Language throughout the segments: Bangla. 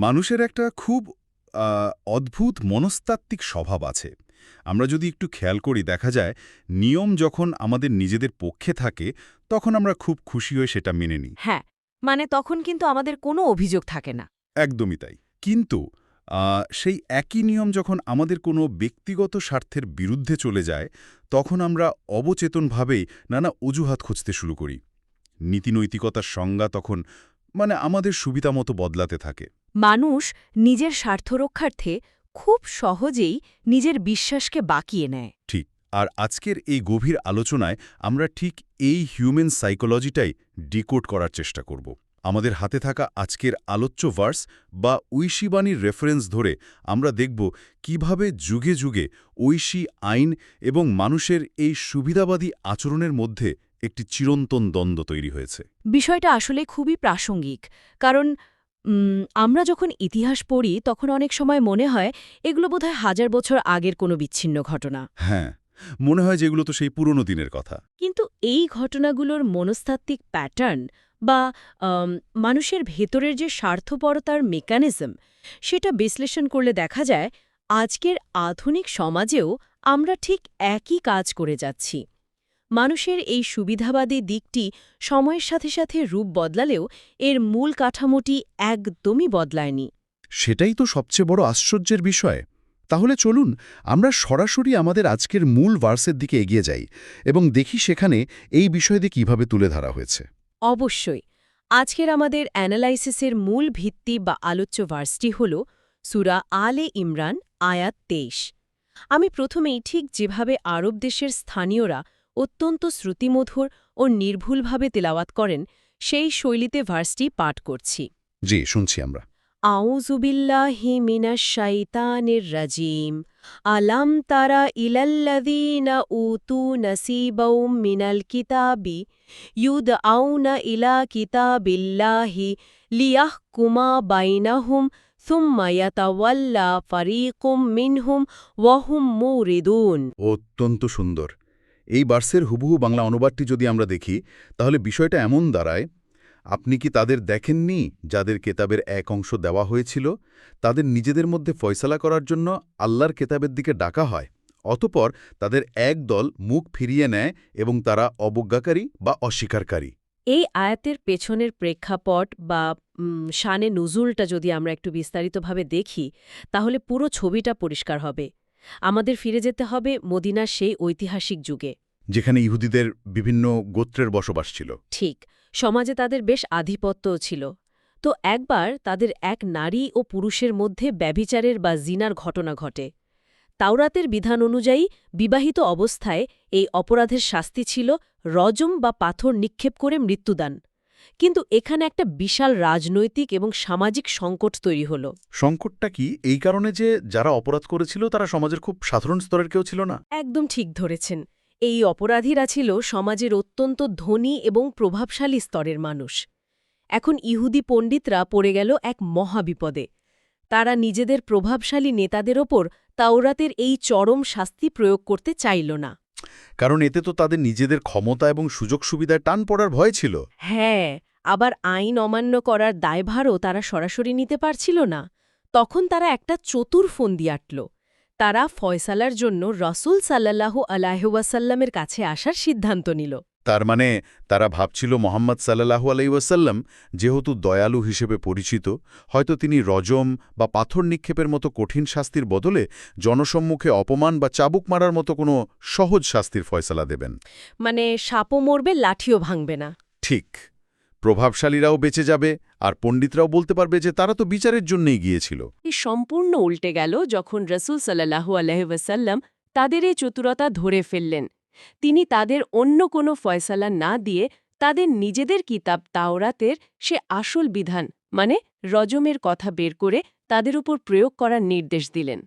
মানুষের একটা খুব অদ্ভুত মনস্তাত্ত্বিক স্বভাব আছে। আমরা যদি একটু খেয়াল করি দেখা যায় নিয়ম যখন আমাদের নিজেদের পক্ষে থাকে তখন আমরা খুব খুশি হয়ে সেটা মেনে নিই। হ্যাঁ, মানে তখন কিন্তু আমাদের কোনো অভিযোগ থাকে না। একদমই তাই। কিন্তু সেই একই নিয়ম যখন আমাদের কোনো ব্যক্তিগত স্বার্থের বিরুদ্ধে চলে যায় তখন আমরা অবচেতনভাবেই নানা অজুহাত খুঁজতে শুরু করি। নীতিনৈতিকতার সংজ্ঞা তখন আমাদের সুবিধামতো বদলাতে থাকে। মানুষ নিজের স্বার্থ রক্ষার্থে খুব সহজেই নিজের বিশ্বাসকে বাঁকিয়ে নেয়। ঠিক। আর আজকের এই গভীর আলোচনায় আমরা ঠিক এই হিউম্যান সাইকোলজিটাই ডিকোড করার চেষ্টা করব। আমাদের হাতে থাকা আজকের আলোচ্য ভার্স বা ঐশীবাণীর রেফারেন্স ধরে আমরা দেখব কিভাবে যুগে যুগে ঐশী আইন এবং মানুষের এই সুবিধাবাদী আচরণের মধ্যে একটি চিরন্তন দ্বন্দ্ব তৈরি হয়েছে। বিষয়টা আসলে খুবই প্রাসঙ্গিক, কারণ আমরা যখন ইতিহাস পড়ি তখন অনেক সময় মনে হয় এগুলো বোধহয় হাজার বছর আগের কোনো বিচ্ছিন্ন ঘটনা। হ্যাঁ, মনে হয় যেগুলো তো সেই পুরনো দিনের কথা। কিন্তু এই ঘটনাগুলোর মনস্তাত্ত্বিক প্যাটার্ন বা মানুষের ভেতরের যে স্বার্থপরতার মেকানিজম, সেটা বিশ্লেষণ করলে দেখা যায় আজকের আধুনিক সমাজেও আমরা ঠিক একই কাজ করে যাচ্ছি। মানুষের এই সুবিধাবাদী দিকটি সময়ের সাথে সাথে রূপ বদলালেও এর মূল কাঠামোটি একদমই বদলায়নি। সেটাই তো সবচেয়ে বড় আশ্চর্যের বিষয়। তাহলে চলুন আমরা সরাসরি আমাদের আজকের মূল ভার্সের দিকে এগিয়ে যাই এবং দেখি সেখানে এই বিষয়টি কিভাবে তুলে ধরা হয়েছে। অবশ্যই। আজকের আমাদের অ্যানালাইসিসের মূল ভিত্তি বা আলোচ্য ভার্সটি হল সূরা আলে ইমরান, আয়াত ২৩। আমি প্রথমেই ঠিক যেভাবে আরব দেশের স্থানীয়রা অত্যন্ত শ্রুতিমধুর ও নির্ভুলভাবে তেলাওয়াত করেন সেই শৈলীতে ভার্সটি পাঠ করছি। জি, শুনছি আমরা। আউযুবিল্লাহি মিনাশ শাইতানির রাজিম। আলাম তারা ইলাল্লাযীনা উতু নাসীবাম মিনাল কিতাবি ইউদআউনা ইলা কিতাবিল্লাহি লিয়াহকুমা বাইনাহুম সুম্মা ইয়াতাওয়াল্লা ফারীকুম মিনহুম ওয়া হুম মুরিদুন। অত্যন্ত সুন্দর। এই ভার্সের হুবহু বাংলা অনুবাদটি যদি আমরা দেখি তাহলে বিষয়টা এমন দাঁড়ায়, আপনি কি তাদের দেখেননি যাদের কেতাবের এক অংশ দেওয়া হয়েছিল? তাদের নিজেদের মধ্যে ফয়সালা করার জন্য আল্লাহর কেতাবের দিকে ডাকা হয়, অতঃপর তাদের এক দল মুখ ফিরিয়ে নেয় এবং তারা অবজ্ঞাকারী বা অস্বীকারী। এই আয়াতের পেছনের প্রেক্ষাপট বা শানে নুজুলটা যদি আমরা একটু বিস্তারিতভাবে দেখি তাহলে পুরো ছবিটা পরিষ্কার হবে। আমাদের ফিরে যেতে হবে মদিনার সেই ঐতিহাসিক যুগে। যেখানে ইহুদিদের বিভিন্ন গোত্রের বসবাস ছিল। ঠিক, সমাজে তাদের বেশ আধিপত্যও ছিল। তো একবার তাদের এক নারী ও পুরুষের মধ্যে ব্যভিচারের বা জিনার ঘটনা ঘটে। তাওরাতের বিধান অনুযায়ী বিবাহিত অবস্থায় এই অপরাধের শাস্তি ছিল রজম বা পাথর নিক্ষেপ করে মৃত্যুদান। কিন্তু এখানে একটা বিশাল রাজনৈতিক এবং সামাজিক সংকট তৈরি হল। সংকটটা কি এই কারণে যে যারা অপরাধ করেছিল তারা সমাজের খুব সাধারণ স্তরের কেউ ছিল না? একদম ঠিক ধরেছেন। এই অপরাধীরা ছিল সমাজের অত্যন্ত ধনী এবং প্রভাবশালী স্তরের মানুষ। এখন ইহুদি পণ্ডিতরা পড়ে গেল এক মহাবিপদে। তারা নিজেদের প্রভাবশালী নেতাদের ওপর তাওরাতের এই চরম শাস্তি প্রয়োগ করতে চাইল না। কারণ এতে তো তাদের নিজেদের ক্ষমতা এবং সুযোগ সুবিধায় টান পড়ার ভয় ছিল। হ্যাঁ, আবার আইন অমান্য করার দায়ভারও তারা সরাসরি নিতে পারছিল না। তখন তারা একটা চতুর ফন্দি আঁটল। তারা ফয়সালার জন্য রসুল সাল্লাল্লাহু আলাইহি ওয়াসাল্লামের কাছে আসার সিদ্ধান্ত নিল। তার মানে তারা ভাবছিল মোহাম্মদ সাল্লাল্লাহু আলাইহি ওয়াসাল্লাম যেহেতু দয়ালু হিসেবে পরিচিত, হয়তো তিনি রজম বা পাথর নিক্ষেপের মতো কঠিন শাস্তির বদলে জনসম্মুখে অপমান বা চাবুক মারার মতো কোনো সহজ শাস্তির ফয়সালা দেবেন। মানে সাপও মরবে, লাঠিও ভাঙবে না। ঠিক। প্রভাবশালীরাও বেঁচে যাবে আর পণ্ডিতরাও বলতে পারবে যে তারা তো বিচারের জন্যই গিয়েছিল। এই সম্পূর্ণ উল্টে গেল যখন রসুল সাল্লাল্লাহু আলাইহি ওয়াসাল্লাম তাদের এই চতুরতা ধরে ফেললেন। তিনি তাদের অন্য কোনো ফয়সালা না দিয়ে তাদের নিজেদের কিতাব তাওরাতের সে আসল বিধান মানে রজমের কথা বের করে তাদের উপর প্রয়োগ করার নির্দেশ দিলেন।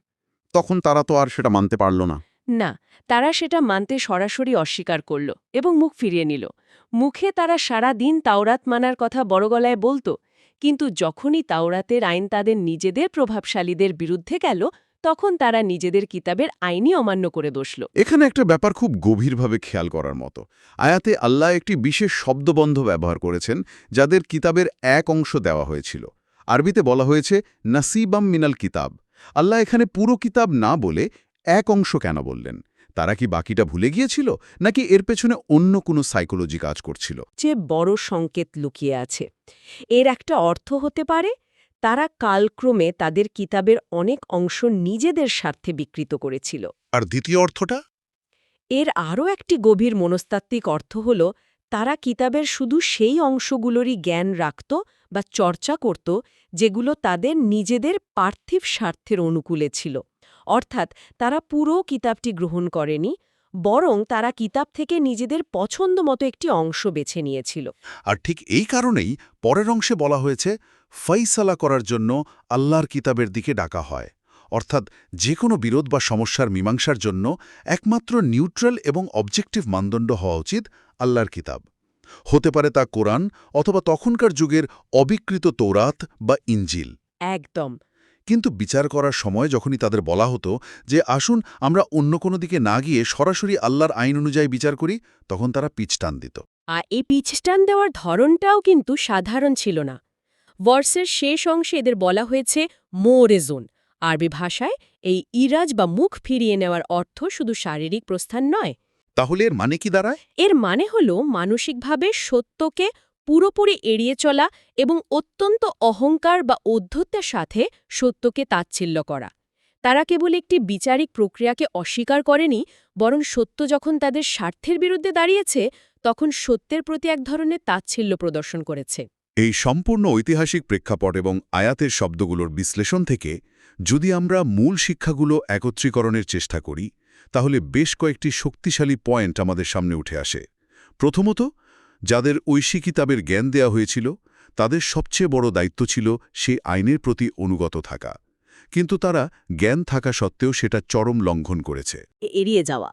তখন তারা তো আর সেটা মানতে পারল না। না, তারা সেটা মানতে সরাসরি অস্বীকার করল এবং মুখ ফিরিয়ে নিল। মুখে তারা সারা দিন তাওরাত মানার কথা বড় গলায় বলত, কিন্তু যখনই তাওরাতের আইন তাদের নিজেদের প্রভাবশালীদের বিরুদ্ধে গেল তখন তারা নিজেদের কিতাবের আইনই অমান্য করে বসল। এখানে একটা ব্যাপার খুব গভীরভাবে খেয়াল করার মতো। আয়াতে আল্লাহ একটি বিশেষ শব্দবন্ধ ব্যবহার করেছেন যাদের কিতাবের এক অংশ দেওয়া হয়েছিল। আরবিতে বলা হয়েছে নাসিবাম মিনাল কিতাব। আল্লাহ এখানে পুরো কিতাব না বলে এক অংশ কেন বললেন? তারা কি বাকিটা ভুলে গিয়েছিল, নাকি এর পেছনে অন্য কোনো সাইকোলজি কাজ করছিল? যে বড় সংকেত লুকিয়ে আছে। এর একটা অর্থ হতে পারে তারা কালক্রমে তাদের কিতাবের অনেক অংশ নিজেদের স্বার্থে বিকৃত করেছিল। আর দ্বিতীয় অর্থটা? এর আরও একটি গভীর মনস্তাত্ত্বিক অর্থ হল তারা কিতাবের শুধু সেই অংশগুলোরই জ্ঞান রাখত বা চর্চা করত যেগুলো তাদের নিজেদের পার্থিব স্বার্থের অনুকূলে ছিল। অর্থাৎ তারা পুরো কিতাবটি গ্রহণ করেনি, বরং তারা কিতাব থেকে নিজেদের পছন্দ মতো একটি অংশ বেছে নিয়েছিল। আর ঠিক এই কারণেই পরের অংশে বলা হয়েছে ফয়সালা করার জন্য আল্লাহর কিতাবের দিকে ডাকা হয়। অর্থাৎ যে কোনো বিরোধ বা সমস্যার মীমাংসার জন্য একমাত্র নিউট্রাল এবং অবজেক্টিভ মানদণ্ড হওয়া উচিত আল্লাহর কিতাব। হতে পারে তা কোরআন অথবা তখনকার যুগের অবিকৃত তৌরাত বা ইনজিল। একদম। কিন্তু বিচার করার সময় যখনই তাদের বলা হতো যে আসুন আমরা অন্য কোনো দিকে না গিয়ে সরাসরি আল্লাহর আইন অনুযায়ী বিচার করি, তখন তারা পিছ টান দিত। আর এই পিছটান দেওয়ার ধরনটাও কিন্তু সাধারণ ছিল না। ভার্সের শেষ অংশে এদের বলা হয়েছে মোরেজুন। আরবি ভাষায় এই ইরাজ বা মুখ ফিরিয়ে নেওয়ার অর্থ শুধু শারীরিক প্রস্থান নয়। তাহলে এর মানে কি দাঁড়ায়? এর মানে হল মানসিকভাবে সত্যকে পুরোপুরি এড়িয়ে চলা এবং অত্যন্ত অহংকার বা ঔদ্ধত্যের সাথে সত্যকে তাচ্ছিল্য করা। তারা কেবল একটি বিচারিক প্রক্রিয়াকে অস্বীকার করেনি, বরং সত্য যখন তাদের স্বার্থের বিরুদ্ধে দাঁড়িয়েছে তখন সত্যের প্রতি এক ধরনের তাচ্ছিল্য প্রদর্শন করেছে। এই সম্পূর্ণ ঐতিহাসিক প্রেক্ষাপট এবং আয়াতের শব্দগুলোর বিশ্লেষণ থেকে যদি আমরা মূল শিক্ষাগুলো একত্রীকরণের চেষ্টা করি, তাহলে বেশ কয়েকটি শক্তিশালী পয়েন্ট আমাদের সামনে উঠে আসে। প্রথমত, যাদের ঐশী কিতাবের জ্ঞান দেয়া হয়েছিল তাদের সবচেয়ে বড় দায়িত্ব ছিল সেই আইনের প্রতি অনুগত থাকা। কিন্তু তারা জ্ঞান থাকা সত্ত্বেও সেটা চরম লঙ্ঘন করেছে। এড়িয়ে যাওয়া।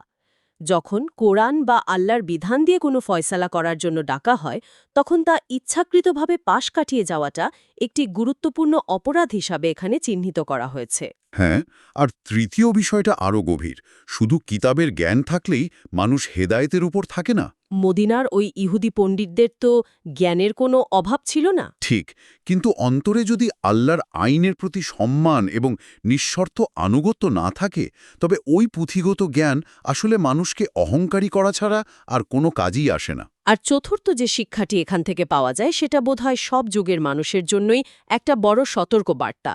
যখন কোরআন বা আল্লাহর বিধান দিয়ে কোনো ফয়সালা করার জন্য ডাকা হয়, তখন তা ইচ্ছাকৃতভাবে পাশ কাটিয়ে যাওয়াটা একটি গুরুত্বপূর্ণ অপরাধ হিসাবে এখানে চিহ্নিত করা হয়েছে। হ্যাঁ, আর তৃতীয় বিষয়টা আরও গভীর। শুধু কিতাবের জ্ঞান থাকলেই মানুষ হেদায়েতের উপর থাকে না। মদিনার ওই ইহুদি পণ্ডিতদের তো জ্ঞানের কোনো অভাব ছিল না। ঠিক, কিন্তু অন্তরে যদি আল্লাহর আইনের প্রতি সম্মান এবং নিঃশর্ত আনুগত্য না থাকে, তবে ওই পুঁথিগত জ্ঞান আসলে মানুষকে অহংকারী করা ছাড়া আর কোনো কাজই আসে না। আর চতুর্থ যে শিক্ষাটি এখান থেকে পাওয়া যায় সেটা বোধহয় সব যুগের মানুষের জন্যই একটা বড় সতর্ক বার্তা।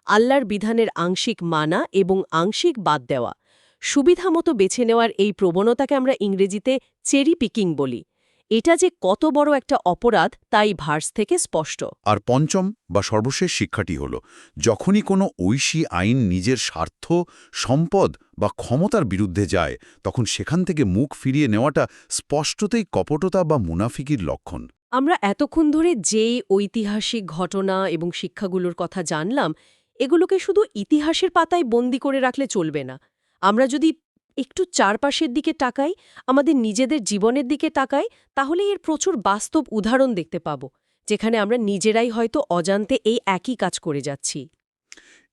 আল্লাহর বিধানের আংশিক মানা এবং আংশিক বাদ দেওয়া, সুবিধামতো বেছে নেওয়ার এই প্রবণতাকে আমরা ইংরেজিতে চেরি পিকিং বলি। এটা যে কত বড় একটা অপরাধ তাই ভার্স থেকে স্পষ্ট। আর পঞ্চম বা সর্বশেষ শিক্ষাটি হল, যখনই কোনো ঐশী আইন নিজের স্বার্থ, সম্পদ বা ক্ষমতার বিরুদ্ধে যায়, তখন সেখান থেকে মুখ ফিরিয়ে নেওয়াটা স্পষ্টতই কপটতা বা মুনাফিকির লক্ষণ। আমরা এতক্ষণ ধরে যেই ঐতিহাসিক ঘটনা এবং শিক্ষাগুলোর কথা জানলাম, এগুলোকে শুধু ইতিহাসের পাতায় বন্দি করে রাখলে চলবে না। আমরা যদি একটু চারপাশের দিকে তাকাই, আমাদের নিজেদের জীবনের দিকে তাকাই, তাহলে এর প্রচুর বাস্তব উদাহরণ দেখতে পাব, যেখানে আমরা নিজেরাই হয়তো অজান্তে এই একই কাজ করে যাচ্ছি।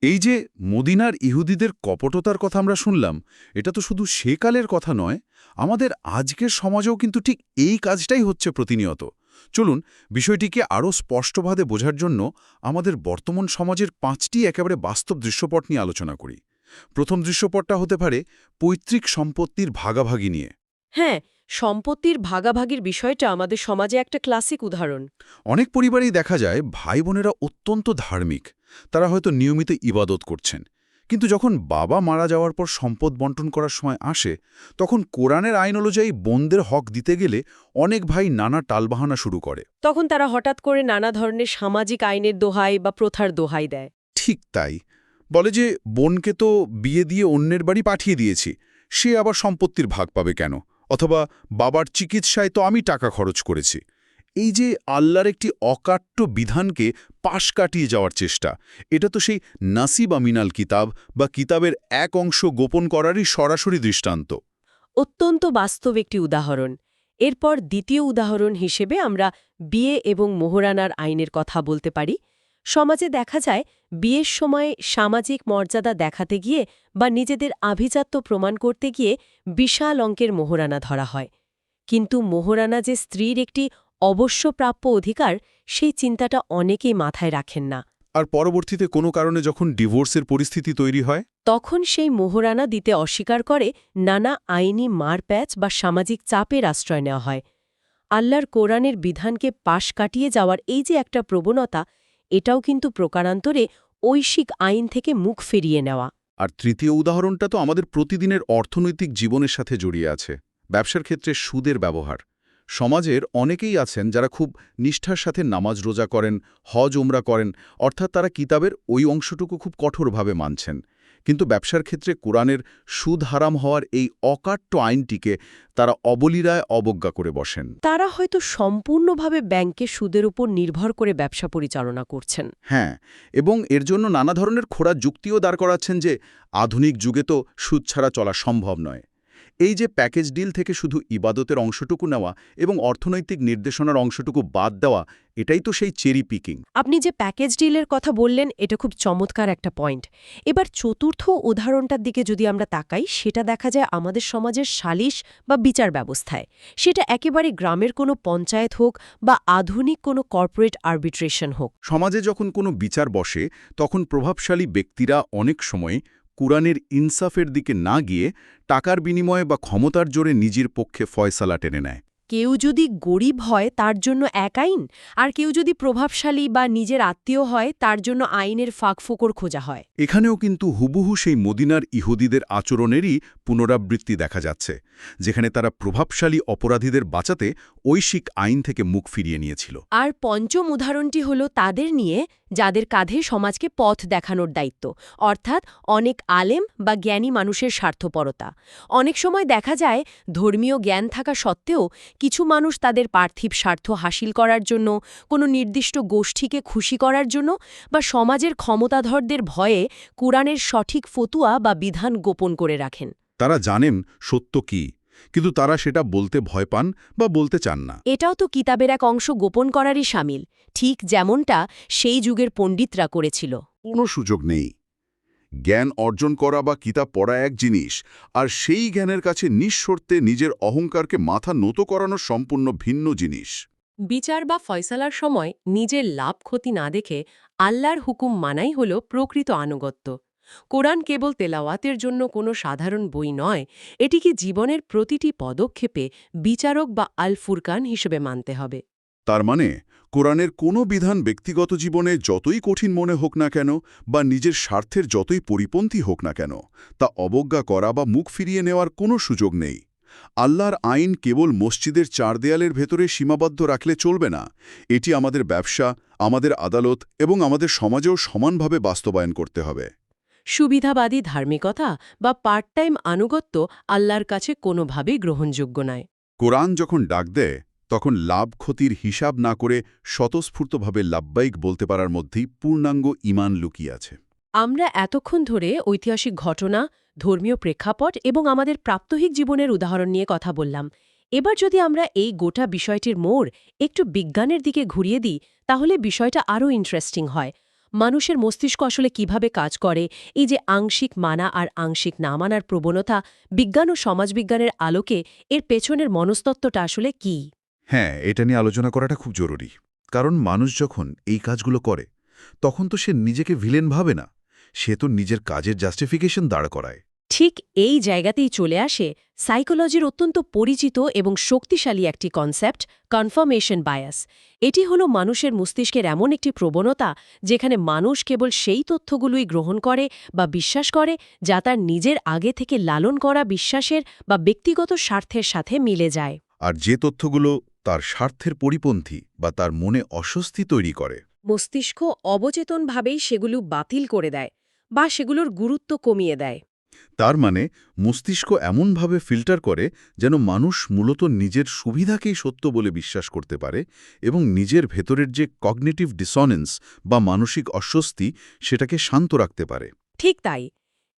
এই যে মদিনার ইহুদিদের কপটতার কথা আমরা শুনলাম, এটা তো শুধু সেকালের কথা নয়, আমাদের আজকের সমাজেও কিন্তু ঠিক এই কাজটাই হচ্ছে প্রতিনিয়ত। চলুন বিষয়টিকে আরও স্পষ্টভাবে বোঝার জন্য আমাদের বর্তমান সমাজের 5টি একেবারে বাস্তব দৃশ্যপট নিয়ে আলোচনা করি। প্রথম দৃশ্যপটটা হতে পারে পৈতৃক সম্পত্তির ভাগাভাগি নিয়ে। হ্যাঁ, সম্পত্তির ভাগাভাগির বিষয়টা আমাদের সমাজে একটা ক্লাসিক উদাহরণ। অনেক পরিবারেই দেখা যায় ভাই বোনেরা অত্যন্ত ধার্মিক, তারা হয়তো নিয়মিত ইবাদত করছেন, কিন্তু যখন বাবা মারা যাওয়ার পর সম্পদ বন্টন করার সময় আসে, তখন কোরআনের আইন অনুযায়ী বোনদের হক দিতে গেলে অনেক ভাই নানা টালবাহানা শুরু করে। তখন তারা হঠাৎ করে নানা ধরনের সামাজিক আইনের দোহাই বা প্রথার দোহাই দেয়। ঠিক তাই, বলে যে বোনকে তো বিয়ে দিয়ে অন্যের বাড়ি পাঠিয়ে দিয়েছি, সে আবার সম্পত্তির ভাগ পাবে কেন, অথবা বাবার চিকিৎসায় তো আমি টাকা খরচ করেছি। এই যে আল্লাহর একটি অকাট্য বিধানকে পাশ কাটিয়ে যাওয়ার চেষ্টা, এটা তো সেই নাসিবা মিনাল কিতাব বা কিতাবের এক অংশ গোপন করারই সরাসরি দৃষ্টান্ত। অত্যন্ত বাস্তব একটি উদাহরণ। এরপর দ্বিতীয় উদাহরণ হিসেবে আমরা বিয়ে এবং মোহরানার আইনের কথা বলতে পারি। সমাজে দেখা যায় বিয়ের সময় সামাজিক মর্যাদা দেখাতে গিয়ে বা নিজেদের আভিজাত্য প্রমাণ করতে গিয়ে বিশাল অঙ্কের মোহরানা ধরা হয়। কিন্তু মোহরানা যে স্ত্রীর একটি অবশ্যপ্রাপ্য অধিকার, সেই চিন্তাটা অনেকেই মাথায় রাখেন না। আর পরবর্তীতে কোনো কারণে যখন ডিভোর্সের পরিস্থিতি তৈরি হয়, তখন সেই মোহরানা দিতে অস্বীকার করে নানা আইনি মারপ্যাচ বা সামাজিক চাপের আশ্রয় নেওয়া হয়। আল্লাহর কোরআনের বিধানকে পাশ কাটিয়ে যাওয়ার এই যে একটা প্রবণতা, এটাও কিন্তু প্রকারান্তরে ঐশিক আইন থেকে মুখ ফিরিয়ে নেওয়া। আর তৃতীয় উদাহরণটা তো আমাদের প্রতিদিনের অর্থনৈতিক জীবনের সাথে জড়িয়ে আছে। ব্যবসার ক্ষেত্রে সুদের ব্যবহার। সমাজের অনেকেই আছেন যারা খুব নিষ্ঠার সাথে নামাজ রোজা করেন, হজ উমরা করেন, অর্থাৎ তারা কিতাবের ওই অংশটুকু খুব কঠোরভাবে মানছেন। কিন্তু ব্যবসার ক্ষেত্রে কোরআনের সুদ হারাম হওয়ার এই অকাট্য আইনটিকে তারা অবলীলায় অবজ্ঞা করে বসেন। তারা হয়তো সম্পূর্ণভাবে ব্যাংকে সুদের উপর নির্ভর করে ব্যবসা পরিচালনা করছেন। হ্যাঁ, এবং এর জন্য নানা ধরনের খোঁড়া যুক্তিও দাঁড় করাচ্ছেন যে আধুনিক যুগে তো সুদ ছাড়া চলা সম্ভব নয়। এই যে প্যাকেজ ডিল থেকে শুধু ইবাদতের অংশটুকু নেওয়া এবং অর্থনৈতিক নির্দেশনার অংশটুকু বাদ দেওয়া, এটাই তো সেই চেরি পিকিং। আপনি যে প্যাকেজ ডিলের কথা বললেন, এটা খুব চমৎকার একটা পয়েন্ট। এবার চতুর্থ উদাহরণটার দিকে যদি আমরা তাকাই, সেটা দেখা যায় আমাদের সমাজের সালিশ বা বিচার ব্যবস্থায়। সেটা একেবারে গ্রামের কোনো পঞ্চায়েত হোক বা আধুনিক কোনো কর্পোরেট আরবিট্রেশন হোক। সমাজে যখন কোনো বিচার বসে, তখন প্রভাবশালী ব্যক্তিরা অনেক সময় কুরআনের ইনসাফের দিকে না গিয়ে টাকার বিনিময়ে বা ক্ষমতার জোরে নিজের পক্ষে ফয়সালা টেনে নেয়। কেউ যদি গরিব হয় তার জন্য এক আইন, আর কেউ যদি প্রভাবশালী বা নিজের আত্মীয় হয় তার জন্য আইনের ফাঁকফোকর খোঁজা হয়। এখানেও কিন্তু হুবহু সেই মদিনার ইহুদিদের আচরণেরই পুনরাবৃত্তি দেখা যাচ্ছে, যেখানে তারা প্রভাবশালী অপরাধীদের বাঁচাতে ঐশিক আইন থেকে মুখ ফিরিয়ে নিয়েছিল। আর পঞ্চম উদাহরণটি হল তাদের নিয়ে যাদের কাঁধে সমাজকে পথ দেখানোর দায়িত্ব, অর্থাৎ অনেক আলেম বা জ্ঞানী মানুষের স্বার্থপরতা। অনেক সময় দেখা যায় ধর্মীয় জ্ঞান থাকা সত্ত্বেও কিছু মানুষ তাদের পার্থিব স্বার্থ হাসিল করার জন্য, কোনো নির্দিষ্ট গোষ্ঠীকে খুশি করার জন্য বা সমাজের ক্ষমতাধরদের ভয়ে কুরআনের সঠিক ফতুয়া বা বিধান গোপন করে রাখেন। তারা জানেন সত্য কি, কিন্তু তারা সেটা বলতে ভয় পান বা বলতে চান না। এটাও তো কিতাবের এক অংশ গোপন করারই শামিল, ঠিক যেমনটা সেই যুগের পণ্ডিতরা করেছিল। কোনো সুযোগ নেই। জ্ঞান অর্জন করা বা কিতাব পড়া এক জিনিস, আর সেই জ্ঞানের কাছে নিঃশর্তে নিজের অহংকারকে মাথা নত করানো সম্পূর্ণ ভিন্ন জিনিস। বিচার বা ফয়সালার সময় নিজের লাভ ক্ষতি না দেখে আল্লাহর হুকুম মানাই হল প্রকৃত আনুগত্য। কোরআন কেবল তেলাওয়াতের জন্য কোনো সাধারণ বই নয়, এটিকে জীবনের প্রতিটি পদক্ষেপে বিচারক বা আল ফুরকান হিসেবে মানতে হবে। তার মানে কোরআনের কোনো বিধান ব্যক্তিগত জীবনে যতই কঠিন মনে হোক না কেন বা নিজের স্বার্থের যতই পরিপন্থী হোক না কেন, তা অবজ্ঞা করা বা মুখ ফিরিয়ে নেওয়ার কোনো সুযোগ নেই। আল্লাহর আইন কেবল মসজিদের চার দেয়ালের ভেতরে সীমাবদ্ধ রাখলে চলবে না। এটি আমাদের ব্যবসা, আমাদের আদালত এবং আমাদের সমাজেও সমানভাবে বাস্তবায়ন করতে হবে। সুবিধাবাদী ধার্মিকতা বা পার্ট টাইম আনুগত্য আল্লাহর কাছে কোনোভাবেই গ্রহণযোগ্য নয়। কোরআন যখন ডাক দেয়, তখন লাভ ক্ষতির হিসাব না করে স্বতঃস্ফূর্তভাবে লাব্বাইক বলতে পারার মধ্যেই পূর্ণাঙ্গ ঈমান লুকিয়ে আছে। আমরা এতক্ষণ ধরে ঐতিহাসিক ঘটনা, ধর্মীয় প্রেক্ষাপট এবং আমাদের প্রাত্যহিক জীবনের উদাহরণ নিয়ে কথা বললাম। এবার যদি আমরা এই গোটা বিষয়টির মোড় একটু বিজ্ঞানের দিকে ঘুরিয়ে দিই, তাহলে বিষয়টা আরও ইন্টারেস্টিং হয়। মানুষের মস্তিষ্ক আসলে কিভাবে কাজ করে, এই যে আংশিক মানা আর আংশিক না মানার প্রবণতা, বিজ্ঞান ও সমাজবিজ্ঞানের আলোকে এর পেছনের মনস্তত্ত্বটা আসলে কী? হ্যাঁ, এটা নিয়ে আলোচনা করাটা খুব জরুরি। কারণ মানুষ যখন এই কাজগুলো করে, তখন তো সে নিজেকে ভিলেন ভাবে না, সে তো নিজের কাজের জাস্টিফিকেশন দাঁড় করায়। ঠিক এই জায়গাতেই চলে আসে সাইকোলজির অত্যন্ত পরিচিত এবং শক্তিশালী একটি কনসেপ্ট, কনফার্মেশন বায়াস। এটি হলো মানুষের মস্তিষ্কের এমন একটি প্রবণতা যেখানে মানুষ কেবল সেই তথ্যগুলোই গ্রহণ করে বা বিশ্বাস করে যা তার নিজের আগে থেকে লালন করা বিশ্বাসের বা ব্যক্তিগত স্বার্থের সাথে মিলে যায়। আর যে তথ্যগুলো তার স্বার্থের পরিপন্থী বা তার মনে অস্বস্তি তৈরি করে, মস্তিষ্ক অবচেতনভাবেই সেগুলো বাতিল করে দেয় বা সেগুলোর গুরুত্ব কমিয়ে দেয়। তার মানে মস্তিষ্ক এমনভাবে ফিল্টার করে যেন মানুষ মূলত নিজের সুবিধাকেই সত্য বলে বিশ্বাস করতে পারে এবং নিজের ভেতরের যে কগনিটিভ ডিসনেন্স বা মানসিক অস্বস্তি, সেটাকে শান্ত রাখতে পারে। ঠিক তাই।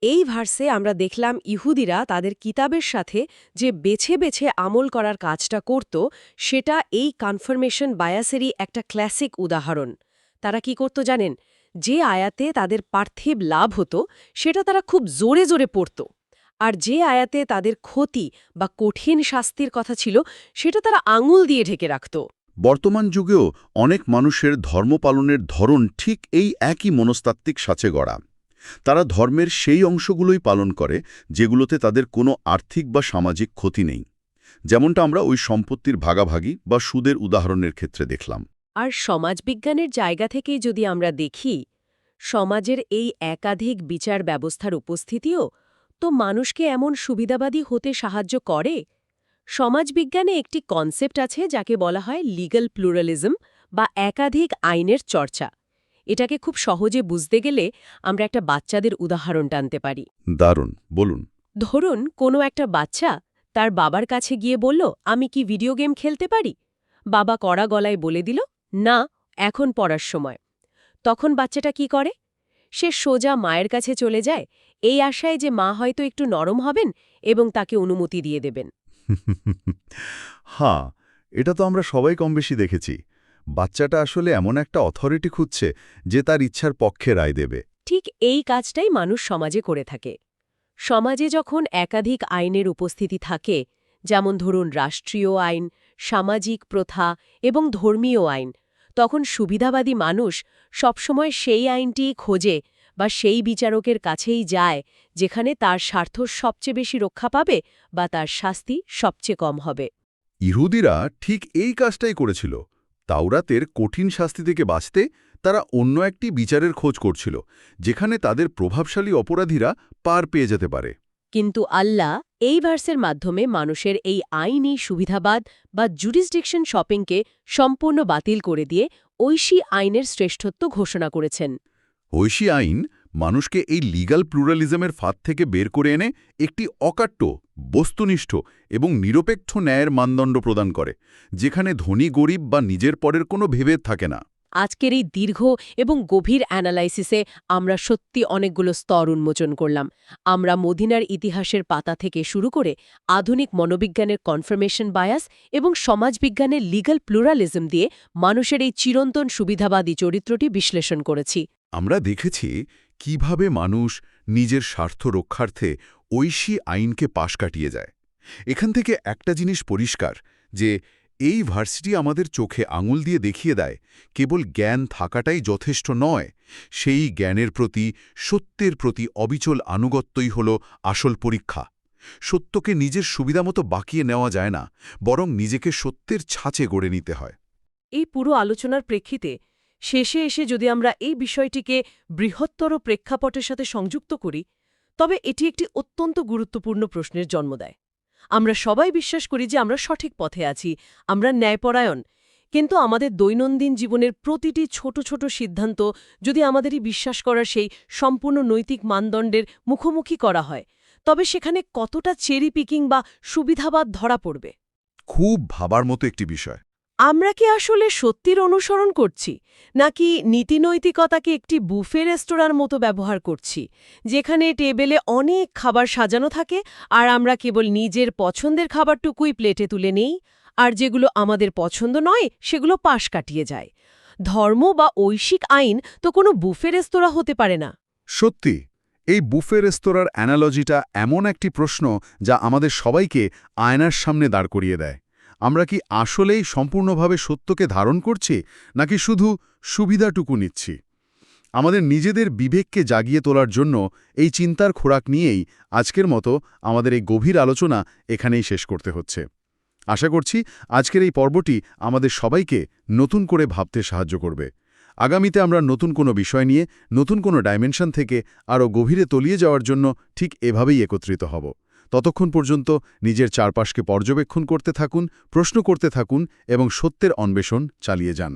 এই ভার্সে আমরা দেখলাম ইহুদিরা তাদের কিতাবের সাথে যে বেছে বেছে আমল করার কাজটা করত, সেটা এই কনফার্মেশন বায়াসেরই একটা ক্লাসিক উদাহরণ। তারা কি করত জানেন? যে আয়াতে তাদের পার্থিব লাভ হতো সেটা তারা খুব জোরে জোরে পড়ত, আর যে আয়াতে তাদের ক্ষতি বা কঠিন শাস্তির কথা ছিল সেটা তারা আঙুল দিয়ে ঢেকে রাখত। বর্তমান যুগেও অনেক মানুষের ধর্ম পালনের ধরন ঠিক এই একই মনস্তাত্ত্বিক সাঁচে গড়া। তারা ধর্মের সেই অংশগুলোই পালন করে যেগুলোতে তাদের কোনো আর্থিক বা সামাজিক ক্ষতি নেই, যেমনটা আমরা ওই সম্পত্তির ভাগাভাগি বা সুদের উদাহরণের ক্ষেত্রে দেখলাম। আর সমাজবিজ্ঞানের জায়গা থেকেই যদি আমরা দেখি, সমাজের এই একাধিক বিচার ব্যবস্থার উপস্থিতিও তো মানুষকে এমন সুবিধাবাদী হতে সাহায্য করে। সমাজবিজ্ঞানে একটি কনসেপ্ট আছে যাকে বলা হয় লিগ্যাল প্লুরালিজম বা একাধিক আইনের চর্চা। এটাকে খুব সহজে বুঝতে গেলে আমরা একটা বাচ্চাদের উদাহরণ টানতে পারি। দারুণ, বলুন। ধরুন কোনো একটা বাচ্চা তার বাবার কাছে গিয়ে বলল, আমি কি ভিডিও গেম খেলতে পারি? বাবা কড়া গলায় বলে দিল, না, এখন পড়ার সময়। তখন বাচ্চাটা কি করে? সে সোজা মায়ের কাছে চলে যায়, এই আশায় যে মা হয়তো একটু নরম হবেন এবং তাকে অনুমতি দিয়ে দেবেন। হ্যাঁ, এটা তো আমরা সবাই কমবেশি দেখেছি। বাচ্চাটা আসলে এমন একটা অথরিটি খুঁজছে যে তার ইচ্ছার পক্ষে রায় দেবে। ঠিক এই কাজটাই মানুষ সমাজে করে থাকে। সমাজে যখন একাধিক আইনের উপস্থিতি থাকে, যেমন ধরুন রাষ্ট্রীয় আইন, সামাজিক প্রথা এবং ধর্মীয় আইন, তখন সুবিধাবাদী মানুষ সবসময় সেই আইনটিই খোঁজে বা সেই বিচারকের কাছেই যায় যেখানে তার স্বার্থ সবচেয়ে বেশি রক্ষা পাবে বা তার শাস্তি সবচেয়ে কম হবে। ইহুদিরা ঠিক এই কাজটাই করেছিল। তাওরাতের কঠিন শাস্তি থেকে বাঁচতে তারা অন্য একটি বিচারের খোঁজ করছিল, যেখানে তাদের প্রভাবশালী অপরাধীরা পার পেয়ে যেতে পারে। কিন্তু আল্লাহ এই ভার্সের মাধ্যমে মানুষের এই আইনি সুবিধাবাদ বা জুরিসডিকশন শপিংকে সম্পূর্ণ বাতিল করে দিয়ে ঐশী আইনের শ্রেষ্ঠত্ব ঘোষণা করেছেন। ঐশী আইন মানুষকে এই লিগ্যাল প্লুরালিজমের ফাঁদ থেকে বের করে এনে একটি অকাট্য, বস্তুনিষ্ঠ এবং নিরপেক্ষ ন্যায়ের মানদণ্ড প্রদান করে, যেখানে ধনী গরিব বা নিজের পরের কোনো ভেবেদ থাকে না। আজকের এই দীর্ঘ এবং গভীর অ্যানালাইসিসে আমরা সত্যি অনেকগুলো স্তর উন্মোচন করলাম। আমরা মদিনার ইতিহাসের পাতা থেকে শুরু করে আধুনিক মনোবিজ্ঞানের কনফার্মেশন বায়াস এবং সমাজবিজ্ঞানের লিগ্যাল প্লুরালিজম দিয়ে মানুষের এই চিরন্তন সুবিধাবাদী চরিত্রটি বিশ্লেষণ করেছি। আমরা দেখেছি কিভাবে মানুষ নিজের স্বার্থ রক্ষার্থে ঐশী আইনকে পাশ কাটিয়ে যায়। এখান থেকে একটা জিনিস পরিষ্কার, যে এই ভার্সিটি আমাদের চোখে আঙুল দিয়ে দেখিয়ে দেয় কেবল জ্ঞান থাকাটাই যথেষ্ট নয়, সেই জ্ঞানের প্রতি, সত্যের প্রতি অবিচল আনুগত্যই হল আসল পরীক্ষা। সত্যকে নিজের সুবিধামতো বাঁকিয়ে নেওয়া যায় না, বরং নিজেকে সত্যের ছাঁচে গড়ে নিতে হয়। এই পুরো আলোচনার প্রেক্ষিতে শেষে এসে যদি আমরা এই বিষয়টিকে বৃহত্তর প্রেক্ষাপটের সাথে সংযুক্ত করি, তবে এটি একটি অত্যন্ত গুরুত্বপূর্ণ প্রশ্নের জন্ম দেয়। আমরা সবাই বিশ্বাস করি যে আমরা সঠিক পথে আছি, আমরা ন্যায়পরায়ণ, কিন্তু আমাদের দৈনন্দিন জীবনের প্রতিটি ছোট ছোট সিদ্ধান্ত যদি আমাদেরই বিশ্বাস করার সেই সম্পূর্ণ নৈতিক মানদণ্ডের মুখোমুখি করা হয়, তবে সেখানে কতটা চেরি পিকিং বা সুবিধাবাদ ধরা পড়বে। খুব ভাবার মতো একটি বিষয়। আমরা কি আসলে সত্যির অনুসরণ করছি, নাকি নীতিনৈতিকতাকে একটি বুফে রেস্তোরাঁর মতো ব্যবহার করছি, যেখানে টেবিলে অনেক খাবার সাজানো থাকে আর আমরা কেবল নিজের পছন্দের খাবারটুকুই প্লেটে তুলে নেই, আর যেগুলো আমাদের পছন্দ নয় সেগুলো পাশ কাটিয়ে যায়? ধর্ম বা ঐশিক আইন তো কোনো বুফে রেস্তোরাঁ হতে পারে না। সত্যি, এই বুফে রেস্তোরাঁর অ্যানালজিটা এমন একটি প্রশ্ন যা আমাদের সবাইকে আয়নার সামনে দাঁড় করিয়ে দেয়। আমরা কি আসলেই সম্পূর্ণভাবে সত্যকে ধারণ করছি, নাকি শুধু সুবিধাটুকু নিচ্ছি? আমাদের নিজেদের বিবেককে জাগিয়ে তোলার জন্য এই চিন্তার খোরাক নিয়েই আজকের মতো আমাদের এই গভীর আলোচনা এখানেই শেষ করতে হচ্ছে। আশা করছি আজকের এই পর্বটি আমাদের সবাইকে নতুন করে ভাবতে সাহায্য করবে। আগামীতে আমরা নতুন কোনো বিষয় নিয়ে, নতুন কোনো ডাইমেনশন থেকে আরও গভীরে তলিয়ে যাওয়ার জন্য ঠিক এভাবেই একত্রিত হব। ততক্ষণ পর্যন্ত নিজের চারপাশকে পর্যবেক্ষণ করতে থাকুন, প্রশ্ন করতে থাকুন এবং সত্যের অন্বেষণ চালিয়ে যান।